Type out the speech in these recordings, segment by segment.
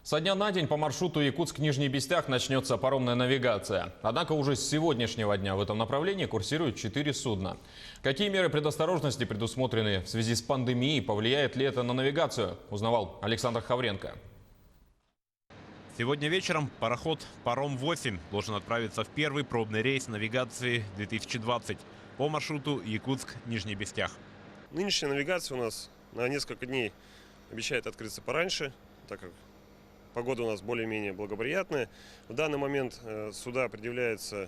Со дня на день по маршруту Якутск-Нижний Бестях начнется паромная навигация. Однако уже с сегодняшнего дня в этом направлении курсируют 4 судна. Какие меры предосторожности предусмотрены в связи с пандемией? Повлияет ли это на навигацию? Узнавал Александр Хавренко. Сегодня вечером пароход «Паром-8» должен отправиться в первый пробный рейс навигации 2020 по маршруту Якутск-Нижний Бестях. Нынешняя навигация у нас на несколько дней обещает открыться пораньше, так как погода у нас более-менее благоприятная. В данный момент суда предъявляется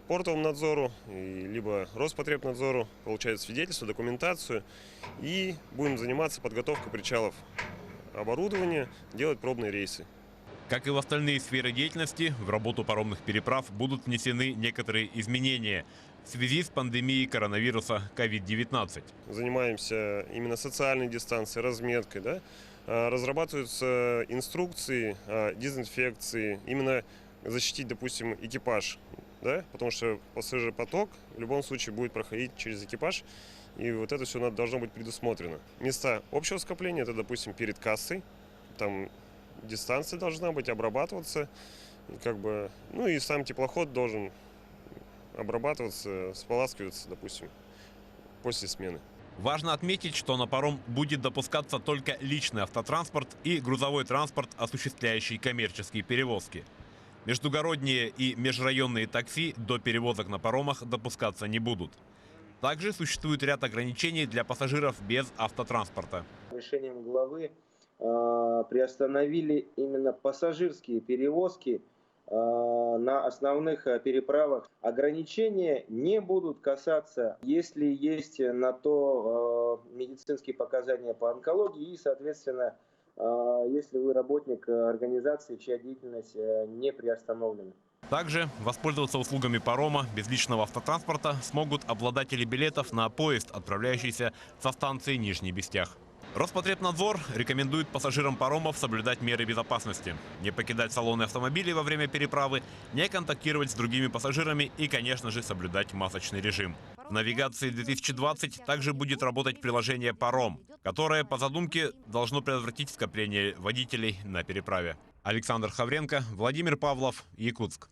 портовому надзору, либо Роспотребнадзору, получают свидетельство, документацию. И будем заниматься подготовкой причалов, оборудования, делать пробные рейсы. Как и в остальные сферы деятельности, в работу паромных переправ будут внесены некоторые изменения в связи с пандемией коронавируса COVID-19. Занимаемся именно социальной дистанцией, разметкой, да? Разрабатываются инструкции о дезинфекции, именно защитить, допустим, экипаж, да? Потому что пассажиропоток в любом случае будет проходить через экипаж, и вот это все должно быть предусмотрено. Места общего скопления, это, допустим, перед кассой, там дистанция должна быть, обрабатываться, и сам теплоход должен обрабатываться, споласкиваться, допустим, после смены. Важно отметить, что на паром будет допускаться только личный автотранспорт и грузовой транспорт, осуществляющий коммерческие перевозки. Междугородние и межрайонные такси до перевозок на паромах допускаться не будут. Также существует ряд ограничений для пассажиров без автотранспорта. Решением главы приостановили именно пассажирские перевозки на основных переправах. Ограничения не будут касаться, если есть на то медицинские показания по онкологии и, соответственно, если вы работник организации, чья деятельность не приостановлена. Также воспользоваться услугами парома без личного автотранспорта смогут обладатели билетов на поезд, отправляющийся со станции Нижний Бестях. Роспотребнадзор рекомендует пассажирам паромов соблюдать меры безопасности, не покидать салоны автомобилей во время переправы, не контактировать с другими пассажирами и, конечно же, соблюдать масочный режим. В навигации 2020 также будет работать приложение «Паром», которое, по задумке, должно предотвратить скопление водителей на переправе. Александр Хавренко, Владимир Павлов, Якутск.